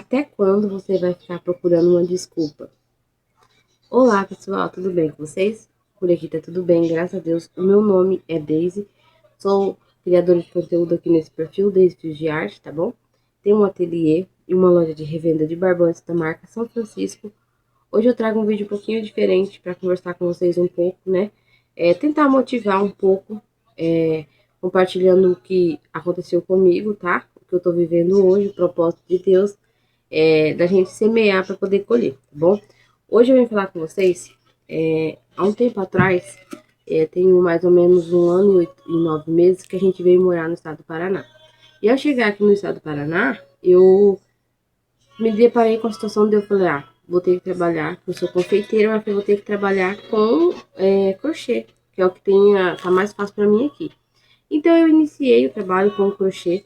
Até quando você vai ficar procurando uma desculpa? Olá, pessoal, tudo bem com vocês? Por aqui tá tudo bem, graças a Deus. O meu nome é Daisy, sou criadora de conteúdo aqui nesse perfil, Daisy de Arte, tá bom? Tenho um ateliê e uma loja de revenda de barbantes da marca São Francisco. Hoje eu trago um vídeo um pouquinho diferente para conversar com vocês um pouco, né? Tentar motivar um pouco, compartilhando o que aconteceu comigo, tá? O que eu tô vivendo hoje, o propósito de Deus, da gente semear para poder colher, tá bom? Hoje eu vim falar com vocês, há um tempo atrás, tenho mais ou menos 1 ano e 9 meses que a gente veio morar no estado do Paraná. E ao chegar aqui no estado do Paraná, eu me deparei com a situação de eu falei, vou ter que trabalhar, eu sou confeiteira, mas eu vou ter que trabalhar com crochê, que é o que tá mais fácil para mim aqui. Então eu iniciei o trabalho com crochê.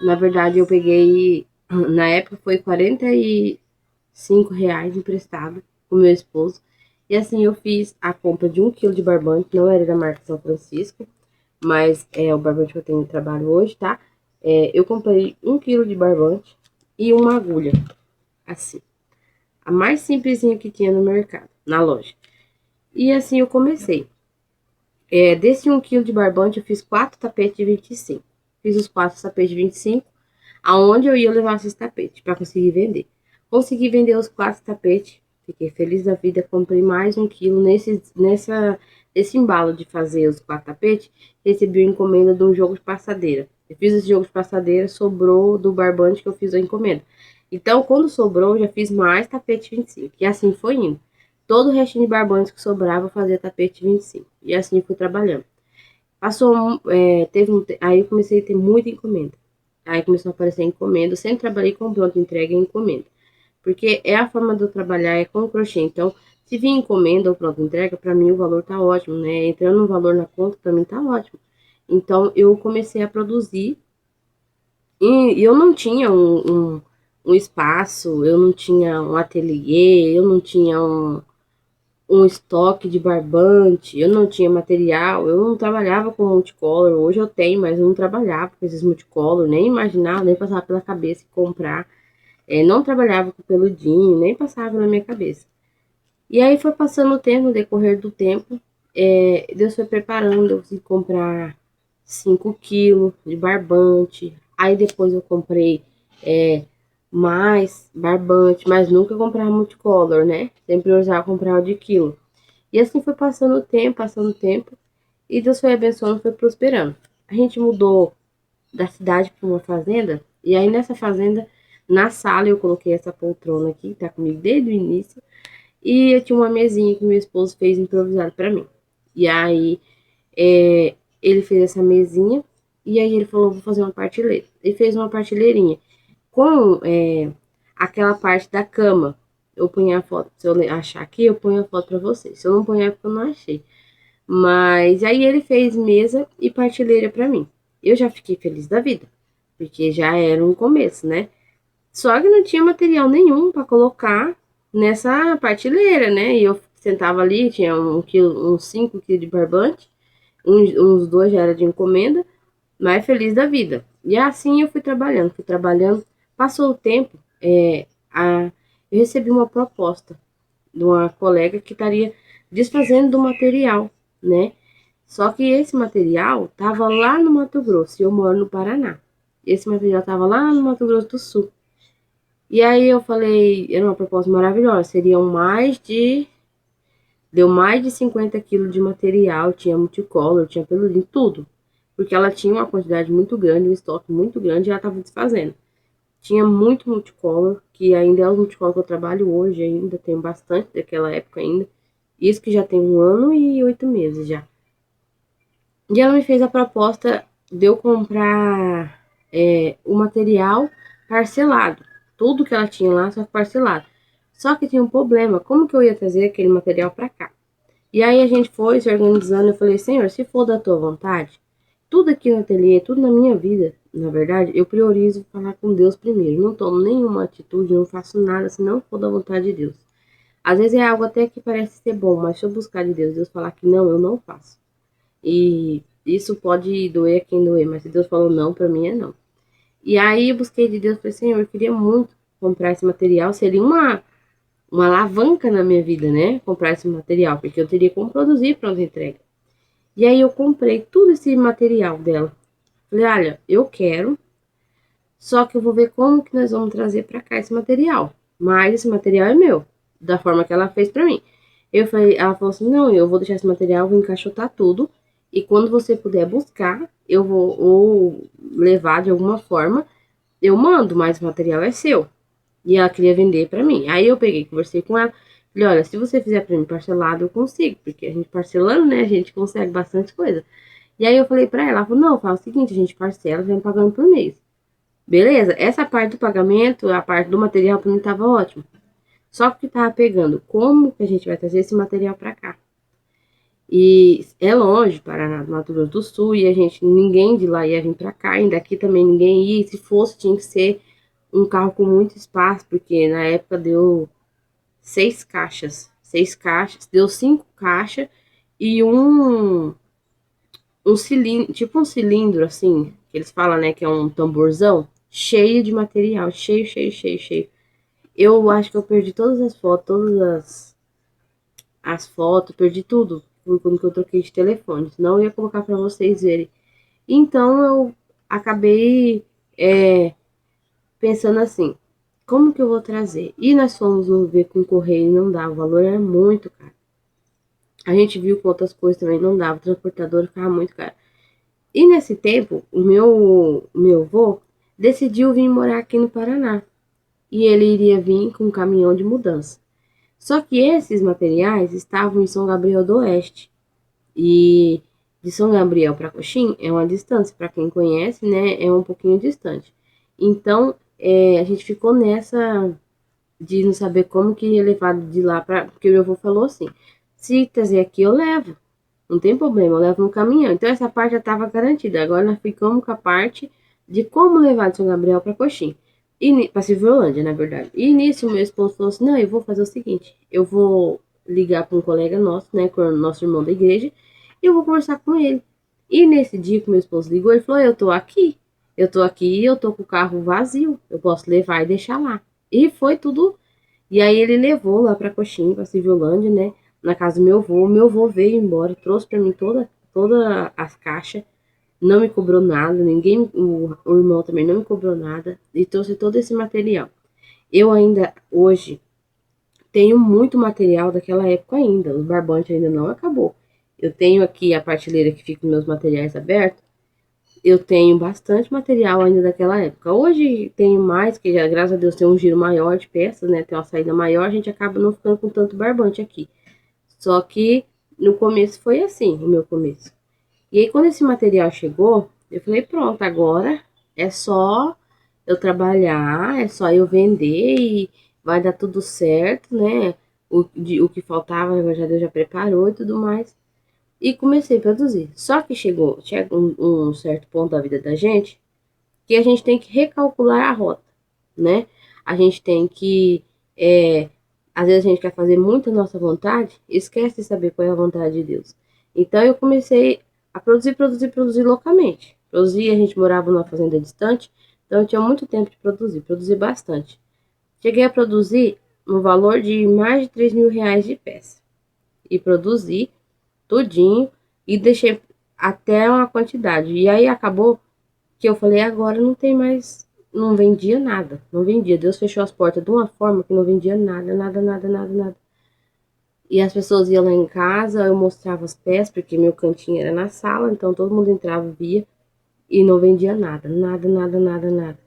Na verdade, eu peguei, na época foi R$ 45 emprestado com meu esposo. E assim eu fiz a compra de 1 quilo de barbante, não era da marca São Francisco, mas é o barbante que eu tenho no trabalho hoje, tá? Eu comprei 1 quilo de barbante e uma agulha, assim, a mais simplesinha que tinha no mercado, na loja. E assim eu comecei. Desse 1 quilo de barbante, eu fiz 4 tapetes de 25. Fiz os 4 tapetes de 25, aonde eu ia levar esses tapetes para conseguir vender. Consegui vender os 4 tapetes, fiquei feliz da vida, comprei mais 1 quilo nesse embalo de fazer os 4 tapetes, recebi a encomenda de um jogo de passadeira. Eu fiz esse jogo de passadeira, sobrou do barbante que eu fiz a encomenda. Então, quando sobrou, eu já fiz mais tapete 25, e assim foi indo. Todo o restinho de barbantes que sobrava, eu fazia tapete 25. E assim fui trabalhando. Passou, aí eu comecei a ter muita encomenda. Aí começou a aparecer encomenda. Eu sempre trabalhei com pronto entrega e encomenda. Porque é a forma de eu trabalhar, é com crochê. Então, se vir encomenda ou pronto entrega, para mim o valor tá ótimo, né? Entrando um valor na conta, para mim tá ótimo. Então, eu comecei a produzir. E eu não tinha um espaço, eu não tinha um ateliê, eu não tinha um estoque de barbante, eu não tinha material, eu não trabalhava com multicolor, hoje eu tenho, mas eu não trabalhava com esses multicolor, nem imaginava, nem passava pela cabeça comprar, não trabalhava com peludinho, nem passava na minha cabeça. E aí foi passando o tempo, no decorrer do tempo, Deus foi preparando, eu consegui comprar 5 quilos de barbante, aí depois eu comprei mais barbante, mas nunca comprava multicolor, né? Sempre usava comprar o de quilo. E assim foi passando o tempo, e Deus foi abençoando, foi prosperando. A gente mudou da cidade para uma fazenda, e aí nessa fazenda, na sala, eu coloquei essa poltrona aqui, tá comigo desde o início, e eu tinha uma mesinha que meu esposo fez improvisado para mim. E aí, ele fez essa mesinha, e aí ele falou, vou fazer uma partilheira. Ele fez uma partilheirinha com aquela parte da cama. Eu ponho a foto, se eu achar aqui, eu ponho a foto para vocês. Se eu não ponho é porque eu não achei. Mas aí ele fez mesa e partilheira para mim. Eu já fiquei feliz da vida, porque já era um começo, né? Só que não tinha material nenhum para colocar nessa partilheira, né? E eu sentava ali, tinha 1 quilo, uns 5 quilos de barbante, uns 2 já era de encomenda, mas feliz da vida. E assim eu fui trabalhando. Passou o tempo, eu recebi uma proposta de uma colega que estaria desfazendo do material, né? Só que esse material tava lá no Mato Grosso e eu moro no Paraná. Esse material tava lá no Mato Grosso do Sul. E aí eu falei, era uma proposta maravilhosa, deu mais de 50 quilos de material, tinha multicolor, tinha peludinho, tudo. Porque ela tinha uma quantidade muito grande, um estoque muito grande e ela tava desfazendo. Tinha muito multicolor, que ainda é o multicolor que eu trabalho hoje ainda, tem bastante daquela época ainda. Isso que já tem 1 ano e 8 meses já. E ela me fez a proposta de eu comprar o material parcelado. Tudo que ela tinha lá, só que parcelado. Só que tinha um problema, como que eu ia trazer aquele material para cá? E aí a gente foi se organizando, eu falei, Senhor, se for da tua vontade, tudo aqui no ateliê, tudo na minha vida, na verdade, eu priorizo falar com Deus primeiro. Não tomo nenhuma atitude, não faço nada se não for da vontade de Deus. Às vezes é algo até que parece ser bom, mas se eu buscar de Deus, Deus falar que não, eu não faço. E isso pode doer a quem doer, mas se Deus falou não, pra mim é não. E aí eu busquei de Deus, falei, Senhor, eu queria muito comprar esse material seria uma alavanca na minha vida, né? Comprar esse material, porque eu teria como produzir pronta entrega. E aí eu comprei tudo esse material dela. Falei, olha, eu quero, só que eu vou ver como que nós vamos trazer para cá esse material. Mas esse material é meu, da forma que ela fez para mim. Eu falei, ela falou assim, não, eu vou deixar esse material, vou encaixotar tudo. E quando você puder buscar, eu vou ou levar de alguma forma, eu mando, mas o material é seu. E ela queria vender para mim. Aí eu peguei, conversei com ela. Falei, olha, se você fizer para mim parcelado, eu consigo. Porque a gente parcelando, né, a gente consegue bastante coisa. E aí eu falei para ela falou, não, fala o seguinte, a gente parcela, vem pagando por mês. Beleza? Essa parte do pagamento, a parte do material para mim tava ótimo. Só que tava pegando como que a gente vai trazer esse material para cá. E é longe, Paraná, do Mato Grosso do Sul, e a gente, ninguém de lá ia vir para cá, ainda aqui também ninguém ia, e se fosse tinha que ser um carro com muito espaço, porque na época deu 6 caixas, deu 5 caixas e um cilindro, tipo um cilindro assim, que eles falam, né, que é um tamborzão, cheio de material, cheio, cheio, cheio, cheio. Eu acho que eu perdi todas as fotos, as fotos, perdi tudo, quando eu troquei de telefone, senão eu ia colocar para vocês verem. Então eu acabei pensando assim, como que eu vou trazer? E nós fomos ver com o correio e não dá, o valor era muito caro. A gente viu com outras coisas também não dava, o transportador ficava muito caro. E nesse tempo, o meu avô decidiu vir morar aqui no Paraná. E ele iria vir com um caminhão de mudança. Só que esses materiais estavam em São Gabriel do Oeste. E de São Gabriel para Coxim é uma distância, para quem conhece, né? É um pouquinho distante. Então, a gente ficou nessa de não saber como que ia levar de lá para. Porque meu avô falou assim: se trazer aqui, eu levo. Não tem problema, eu levo no caminhão. Então, essa parte já estava garantida. Agora, nós ficamos com a parte de como levar de São Gabriel para Coxim. Para Silverlândia, na verdade. E nisso, meu esposo falou assim: não, eu vou fazer o seguinte: eu vou ligar para um colega nosso, né, com o nosso irmão da igreja, e eu vou conversar com ele. E nesse dia que meu esposo ligou, ele falou: eu tô aqui. Eu tô aqui, eu tô com o carro vazio. Eu posso levar e deixar lá. E foi tudo. E aí ele levou lá para Coxim, para Silverlândia, né? Na casa do meu avô. Meu avô veio embora, trouxe para mim toda as caixas. Não me cobrou nada, ninguém, o irmão também não me cobrou nada. E trouxe todo esse material. Eu ainda, hoje, tenho muito material daquela época ainda. O barbante ainda não acabou. Eu tenho aqui a prateleira que fica com meus materiais abertos. Eu tenho bastante material ainda daquela época. Hoje tenho mais, que já, graças a Deus, tem um giro maior de peças, né? Tem uma saída maior, a gente acaba não ficando com tanto barbante aqui. Só que no começo foi assim, o meu começo. E aí, quando esse material chegou, eu falei, pronto, agora é só eu trabalhar, é só eu vender e vai dar tudo certo, né? O que faltava, Deus já preparou e tudo mais. E comecei a produzir. Só que chega um certo ponto da vida da gente que a gente tem que recalcular a rota, né? A gente tem que, às vezes a gente quer fazer muito a nossa vontade, esquece de saber qual é a vontade de Deus. Então eu comecei a produzir loucamente. Produzir, a gente morava numa fazenda distante, então eu tinha muito tempo de produzir bastante. Cheguei a produzir no valor de mais de 3.000 reais de peça. E produzi tudinho e deixei até uma quantidade. E aí acabou que eu falei, agora não tem mais, não vendia nada, não vendia. Deus fechou as portas de uma forma que não vendia nada, nada, nada, nada, nada. E as pessoas iam lá em casa, eu mostrava as peças, porque meu cantinho era na sala, então todo mundo entrava, via, e não vendia nada, nada, nada, nada, nada.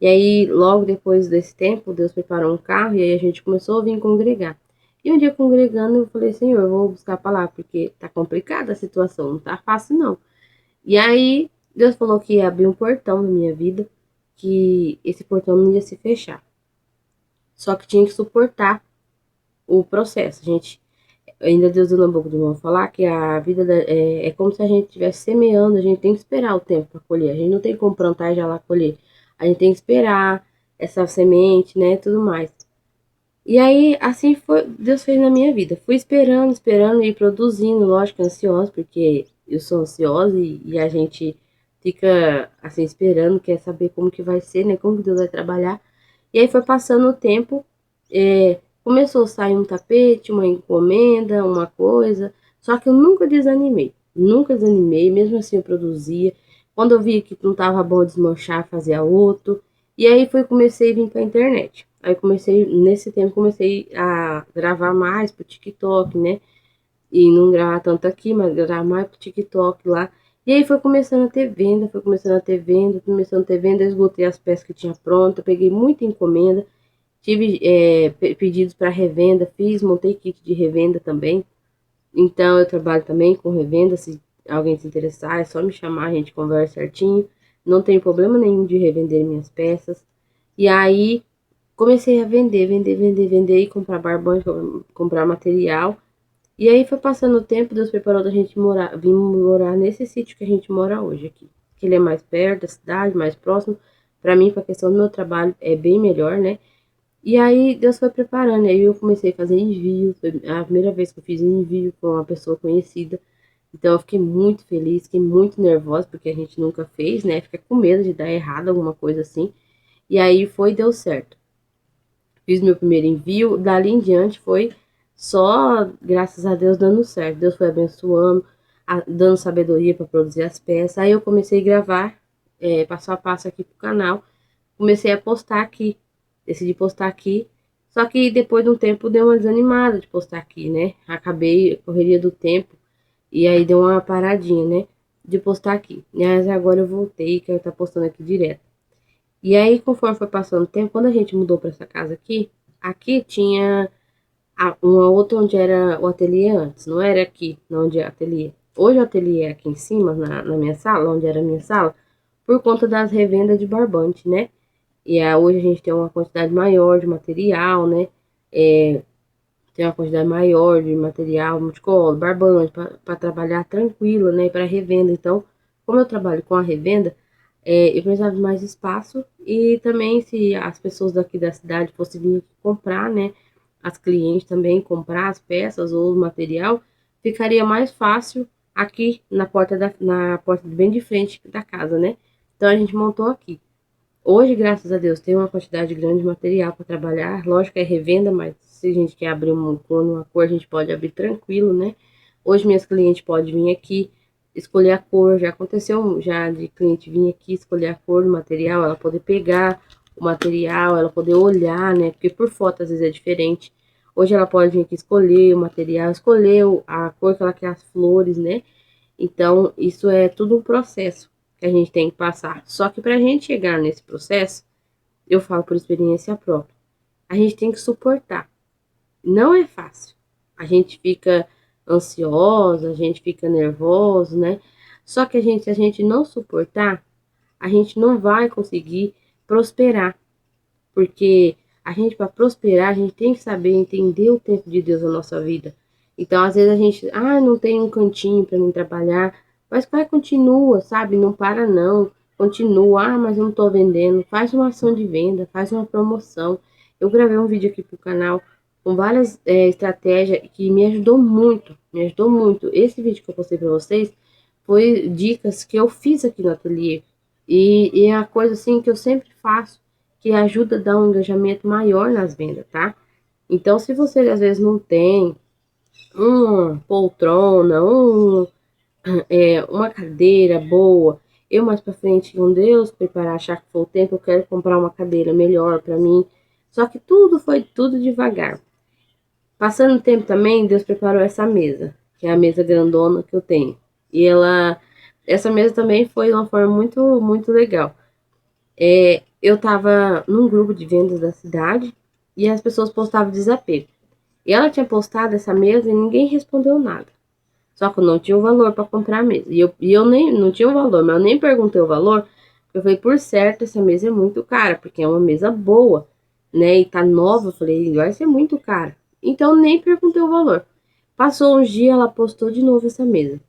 E aí, logo depois desse tempo, Deus preparou um carro, e aí a gente começou a vir congregar. E um dia congregando, eu falei, Senhor, eu vou buscar a palavra, porque tá complicada a situação, não tá fácil não. E aí, Deus falou que ia abrir um portão na minha vida, que esse portão não ia se fechar. Só que tinha que suportar o processo. A gente, ainda Deus deu na boca do irmão falar que a vida é como se a gente estivesse semeando, a gente tem que esperar o tempo para colher. A gente não tem como plantar e já lá colher. A gente tem que esperar essa semente, né, tudo mais. E aí, assim foi, Deus fez na minha vida. Fui esperando, esperando e produzindo, lógico, ansiosa, porque eu sou ansiosa e a gente fica assim esperando, quer saber como que vai ser, né? Como que Deus vai trabalhar. E aí foi passando o tempo, começou a sair um tapete, uma encomenda, uma coisa, só que eu nunca desanimei, mesmo assim eu produzia. Quando eu via que não estava bom desmanchar, fazia outro. E aí comecei a vir para a internet. Aí nesse tempo comecei a gravar mais pro TikTok, né? E não gravar tanto aqui, mas gravar mais pro TikTok lá. E aí foi começando a ter venda, começando a ter venda, eu esgotei as peças que tinha pronta, peguei muita encomenda, tive pedidos para revenda, montei kit de revenda também. Então eu trabalho também com revenda, se alguém se interessar, é só me chamar, a gente conversa certinho. Não tem problema nenhum de revender minhas peças. E aí comecei a vender e comprar barbante, comprar material. E aí foi passando o tempo, Deus preparou da gente vir morar nesse sítio que a gente mora hoje aqui. Que ele é mais perto da cidade, mais próximo. Para mim, para a questão do meu trabalho, é bem melhor, né? E aí Deus foi preparando, aí eu comecei a fazer envio, foi a primeira vez que eu fiz envio com uma pessoa conhecida. Então eu fiquei muito feliz, fiquei muito nervosa, porque a gente nunca fez, né? Fica com medo de dar errado, alguma coisa assim. E aí deu certo. Fiz meu primeiro envio, dali em diante foi só, graças a Deus, dando certo. Deus foi abençoando, dando sabedoria para produzir as peças. Aí eu comecei a gravar passo a passo aqui pro canal. Comecei a postar aqui, decidi postar aqui. Só que depois de um tempo deu uma desanimada de postar aqui, né? Acabei a correria do tempo e aí deu uma paradinha, né? De postar aqui. Mas agora eu voltei e quero estar postando aqui direto. E aí, conforme foi passando o tempo, quando a gente mudou para essa casa aqui tinha uma outra onde era o ateliê antes, não era aqui, onde é o ateliê. Hoje o ateliê é aqui em cima, na minha sala, onde era a minha sala, por conta das revendas de barbante, né? E hoje a gente tem uma quantidade maior de material, né? Tem uma quantidade maior de material, multicolor, barbante, para trabalhar tranquilo, né? Para revenda. Então, como eu trabalho com a revenda, eu precisava de mais espaço e também se as pessoas daqui da cidade fossem vir comprar, né? As clientes também comprar as peças ou o material, ficaria mais fácil aqui na porta bem de frente da casa, né? Então a gente montou aqui. Hoje, graças a Deus, tem uma quantidade grande de material para trabalhar. Lógico que é revenda, mas se a gente quer abrir uma cor, a gente pode abrir tranquilo, né? Hoje minhas clientes podem vir aqui escolher a cor. Já aconteceu já de cliente vir aqui escolher a cor do material, ela poder pegar o material, ela poder olhar, né? Porque por foto às vezes é diferente. Hoje ela pode vir aqui escolher o material, escolher a cor que ela quer, as flores, né? Então, isso é tudo um processo que a gente tem que passar. Só que para a gente chegar nesse processo, eu falo por experiência própria, a gente tem que suportar. Não é fácil. A gente fica ansiosa, a gente fica nervoso, né? Só que se a gente não suportar, a gente não vai conseguir prosperar. Porque a gente, para prosperar, a gente tem que saber entender o tempo de Deus na nossa vida. Então, às vezes a gente, não tem um cantinho para mim trabalhar, mas vai, continua, sabe? Não para não. Continua, mas eu não tô vendendo. Faz uma ação de venda, faz uma promoção. Eu gravei um vídeo aqui pro canal com várias estratégias que me ajudou muito, me ajudou muito. Esse vídeo que eu postei para vocês foi dicas que eu fiz aqui no ateliê. E é a coisa assim que eu sempre faço, que ajuda a dar um engajamento maior nas vendas, tá? Então, se você às vezes não tem uma poltrona, uma cadeira boa, eu mais pra frente, com Deus preparar, achar que for o tempo, eu quero comprar uma cadeira melhor pra mim. Só que tudo foi tudo devagar. Passando o tempo também, Deus preparou essa mesa, que é a mesa grandona que eu tenho. E essa mesa também foi de uma forma muito, muito legal. Eu tava num grupo de vendas da cidade e as pessoas postavam desapego. E ela tinha postado essa mesa e ninguém respondeu nada. Só que eu não tinha o valor para comprar a mesa. E eu nem não tinha o valor, mas eu nem perguntei o valor, porque eu falei, por certo, essa mesa é muito cara, porque é uma mesa boa, né? E tá nova, eu falei, vai ser muito cara. Então eu nem perguntei o valor. Passou uns dias, ela postou de novo essa mesa.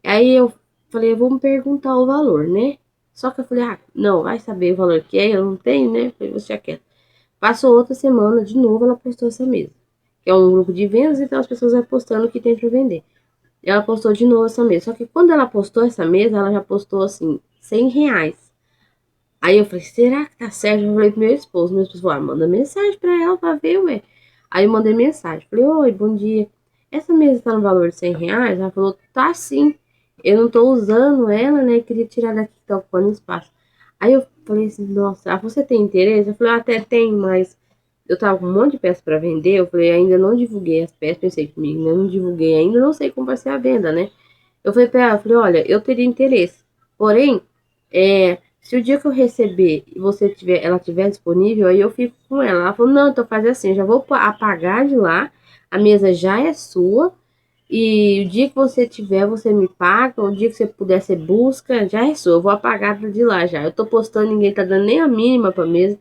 Aí eu falei, eu vou me perguntar o valor, né? Só que eu falei, não, vai saber o valor que é, eu não tenho, né? Falei, você já quer. Passou outra semana, de novo ela postou essa mesa. Que é um grupo de vendas, então as pessoas vão postando o que tem para vender. Ela postou de novo essa mesa. Só que quando ela postou essa mesa, ela já postou assim, R$ 100. Aí eu falei, será que tá certo? Eu falei pro meu esposo falou, manda mensagem pra ela pra ver, ué. Aí eu mandei mensagem, falei, oi, bom dia. Essa mesa tá no valor de R$ 100? Ela falou, tá sim. Eu não tô usando ela, né? Queria tirar daqui que tá ocupando espaço. Aí eu falei assim, nossa, você tem interesse? Eu falei, até tem, mas eu tava com um monte de peças pra vender. Eu falei, ainda não divulguei as peças, pensei comigo, né? Não divulguei ainda, não sei como vai ser a venda, né? Eu falei pra ela, eu falei, olha, eu teria interesse. Porém, se o dia que eu receber e ela tiver disponível, aí eu fico com ela. Ela falou, não, então faz assim, eu já vou apagar de lá, a mesa já é sua, e o dia que você tiver, você me paga, o dia que você puder, você busca, já é sua, eu vou apagar de lá já. Eu tô postando, ninguém tá dando nem a mínima pra mesa.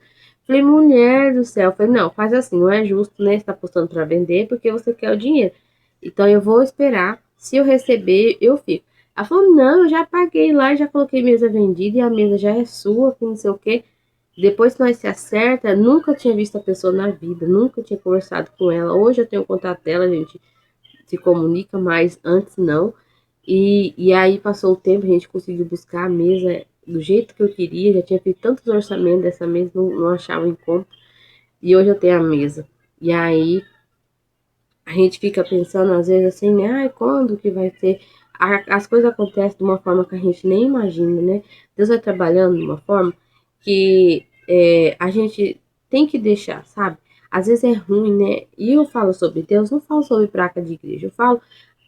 Falei, mulher do céu, falei, não, faz assim, não é justo, né, você tá postando pra vender, porque você quer o dinheiro. Então eu vou esperar, se eu receber, eu fico. Ela falou, não, eu já paguei lá, já coloquei mesa vendida e a mesa já é sua, que não sei o quê. Depois que nós se acerta, nunca tinha visto a pessoa na vida, nunca tinha conversado com ela. Hoje eu tenho o contato dela, a gente se comunica, mas antes não. E aí passou o tempo, a gente conseguiu buscar a mesa do jeito que eu queria, já tinha feito tantos orçamentos dessa mesa, não achava em conta. E hoje eu tenho a mesa. E aí a gente fica pensando às vezes assim, né? Ai, quando que vai ser? As coisas acontecem de uma forma que a gente nem imagina, né? Deus vai trabalhando de uma forma que a gente tem que deixar, sabe? Às vezes é ruim, né? E eu falo sobre Deus, não falo sobre placa de igreja, eu falo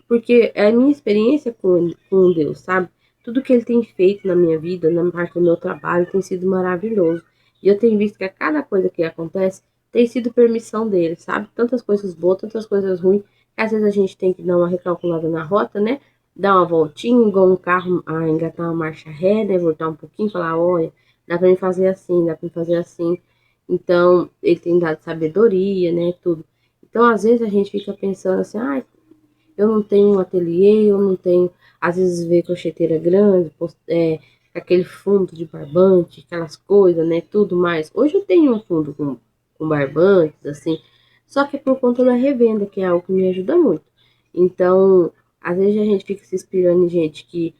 porque é a minha experiência com Deus, sabe? Tudo que Ele tem feito na minha vida, na parte do meu trabalho, tem sido maravilhoso. E eu tenho visto que a cada coisa que acontece tem sido permissão dele, sabe? Tantas coisas boas, tantas coisas ruins, que às vezes a gente tem que dar uma recalculada na rota, né? Dar uma voltinha, igual um carro, engatar uma marcha ré, né? Voltar um pouquinho, falar, olha, dá pra mim fazer assim, dá pra mim fazer assim. Então, ele tem dado sabedoria, né? Tudo. Então, às vezes a gente fica pensando assim, ah, eu não tenho um ateliê, eu não tenho, às vezes vê crocheteira grande, aquele fundo de barbante, aquelas coisas, né, tudo mais. Hoje eu tenho um fundo com barbantes, assim, só que é por conta da revenda, que é algo que me ajuda muito. Então, às vezes a gente fica se inspirando em gente que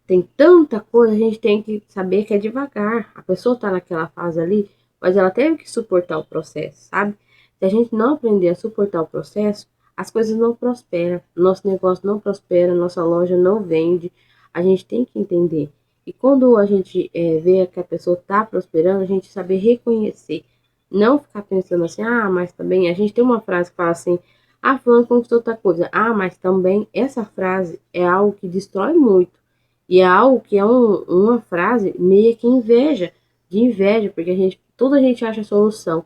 tem tanta coisa, a gente tem que saber que é devagar. A pessoa tá naquela fase ali, mas ela teve que suportar o processo, sabe? Se a gente não aprender a suportar o processo, as coisas não prosperam, nosso negócio não prospera, nossa loja não vende. A gente tem que entender. E quando a gente vê que a pessoa tá prosperando, a gente saber reconhecer. Não ficar pensando assim, ah, mas também. A gente tem uma frase que fala assim, ah, fulano conquistou outra coisa. Ah, mas também essa frase é algo que destrói muito. E é algo que é uma frase meio que inveja, de inveja, porque tudo a gente acha solução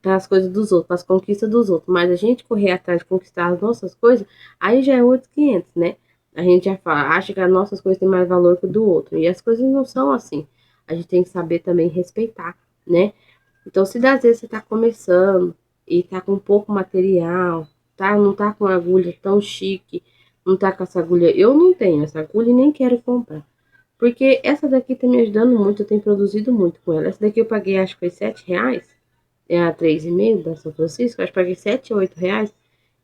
para as coisas dos outros, para as conquistas dos outros, mas a gente correr atrás de conquistar as nossas coisas, aí já é outros 500, né? A gente já fala, acha que as nossas coisas têm mais valor que o do outro, e as coisas não são assim. A gente tem que saber também respeitar, né? Então, se às vezes você está começando e está com pouco material, tá? Não tá com agulha tão chique, não tá com essa agulha. Eu não tenho essa agulha e nem quero comprar. Porque essa daqui tá me ajudando muito, eu tenho produzido muito com ela. Essa daqui eu paguei, acho que foi R$ 7. É a 3,5 da São Francisco, acho que paguei R$ 7 ou R$ 8.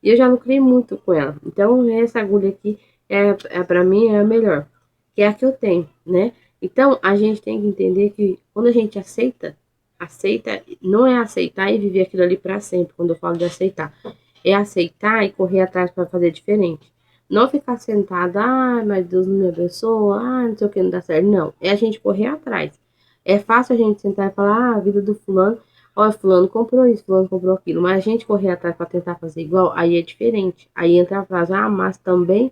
E eu já lucrei muito com ela. Então, essa agulha aqui, para mim, é a melhor. Que é a que eu tenho, né? Então, a gente tem que entender que quando a gente aceita, não é aceitar e viver aquilo ali para sempre, quando eu falo de aceitar. É aceitar e correr atrás para fazer diferente. Não ficar sentada, ah, mas Deus não me abençoa, ah, não sei o que, não dá certo. Não, é a gente correr atrás. É fácil a gente sentar e falar, ah, a vida do fulano, olha, fulano comprou isso, fulano comprou aquilo. Mas a gente correr atrás para tentar fazer igual, aí é diferente. Aí entra a frase, ah, mas também,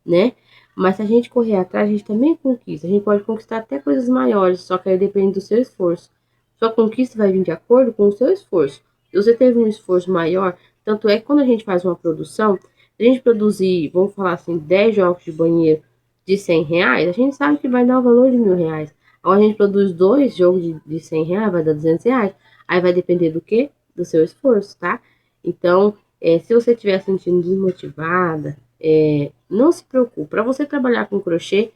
né? Mas se a gente correr atrás, a gente também conquista. A gente pode conquistar até coisas maiores, só que aí depende do seu esforço. Sua conquista vai vir de acordo com o seu esforço. Se você teve um esforço maior, tanto é que quando a gente faz uma produção, se a gente produzir, vamos falar assim, 10 jogos de banheiro de R$ 100, a gente sabe que vai dar o valor de R$ 1.000. Agora a gente produz 2 jogos de R$ 100, vai dar R$ 200. Aí vai depender do quê? Do seu esforço, tá? Então, se você estiver sentindo desmotivada, não se preocupe. Para você trabalhar com crochê,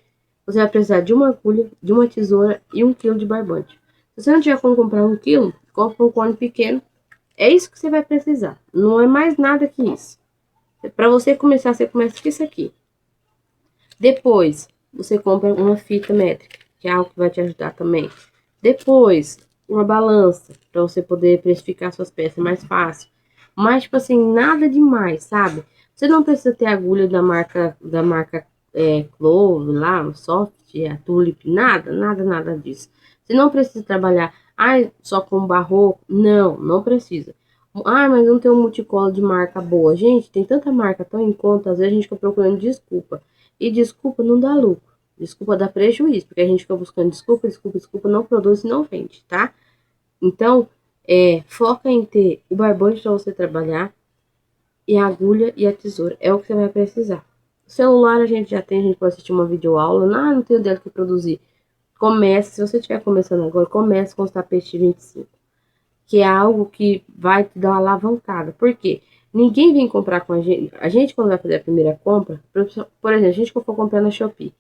você vai precisar de uma agulha, de uma tesoura e 1 quilo de barbante. Se você não tiver como comprar 1 quilo, compra um cone pequeno. É isso que você vai precisar. Não é mais nada que isso. Para você começar, você começa com isso aqui. Depois, você compra uma fita métrica, que é algo que vai te ajudar também. Depois, uma balança, para você poder precificar suas peças mais fácil. Mas, tipo assim, nada demais, sabe? Você não precisa ter agulha da marca Clove lá, Soft, a Tulip, nada disso. Você não precisa trabalhar, só com barroco. Não, não precisa. Mas não tem um multicola de marca boa. Gente, tem tanta marca tão em conta, às vezes a gente fica procurando desculpa. E desculpa não dá lucro. Desculpa dá prejuízo, porque a gente fica buscando desculpa, não produz e não vende, tá? Então, foca em ter o barbante para você trabalhar e a agulha e a tesoura. É o que você vai precisar. O celular a gente já tem, a gente pode assistir uma videoaula. Não tenho dela que produzir. Comece, se você estiver começando agora, comece com os tapetes 25, que é algo que vai te dar uma alavancada. Por quê? Ninguém vem comprar com a gente. A gente, quando vai fazer a primeira compra, por exemplo, a gente que for comprar na Shopee,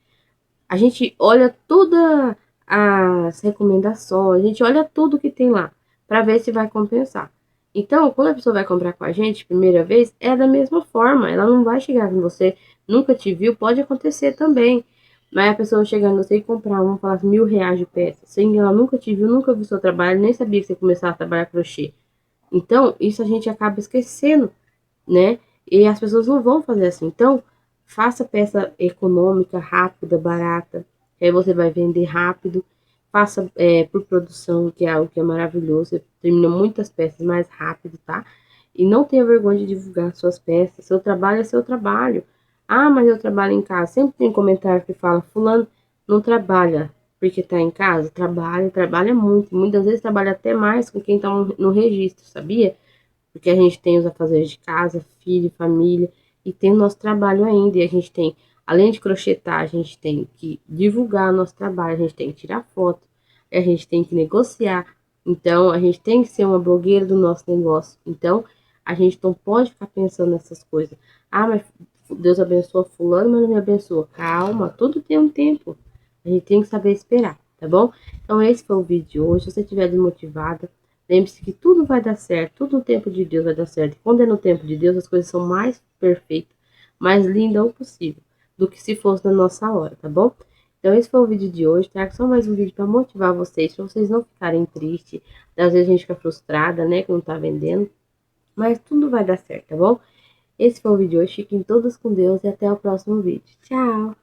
a gente olha todas as recomendações, a gente olha tudo que tem lá para ver se vai compensar. Então, quando a pessoa vai comprar com a gente, primeira vez, é da mesma forma. Ela não vai chegar com você, nunca te viu, pode acontecer também. Mas a pessoa chegar em você e comprar, vamos falar, R$ 1.000 de peça, sem ela nunca te viu, nunca viu seu trabalho, nem sabia que você começava a trabalhar crochê. Então, isso a gente acaba esquecendo, né? E as pessoas não vão fazer assim. Então, faça peça econômica, rápida, barata, que aí você vai vender rápido. Faça por produção, que é algo que é maravilhoso. Você termina muitas peças mais rápido, tá? E não tenha vergonha de divulgar suas peças. Seu trabalho é seu trabalho. Mas eu trabalho em casa. Sempre tem comentário que fala, fulano não trabalha porque tá em casa. Trabalha muito. Muitas vezes trabalha até mais com quem tá no registro, sabia? Porque a gente tem os afazeres de casa, filho, família, e tem o nosso trabalho ainda. E a gente tem, além de crochetar, a gente tem que divulgar o nosso trabalho, a gente tem que tirar foto, a gente tem que negociar. Então, a gente tem que ser uma blogueira do nosso negócio. Então, a gente não pode ficar pensando nessas coisas. Mas Deus abençoa fulano, mas não me abençoa. Calma, tudo tem um tempo. A gente tem que saber esperar, tá bom? Então, esse foi o vídeo de hoje. Se você estiver desmotivada, lembre-se que tudo vai dar certo, tudo no tempo de Deus vai dar certo. E quando é no tempo de Deus, as coisas são mais perfeitas, mais lindas ou possível, do que se fosse na nossa hora, tá bom? Então, esse foi o vídeo de hoje. Trago só mais um vídeo para motivar vocês, para vocês não ficarem tristes. Às vezes a gente fica frustrada, né, que não tá vendendo. Mas tudo vai dar certo, tá bom? Esse foi o vídeo de hoje. Fiquem todos com Deus e até o próximo vídeo. Tchau!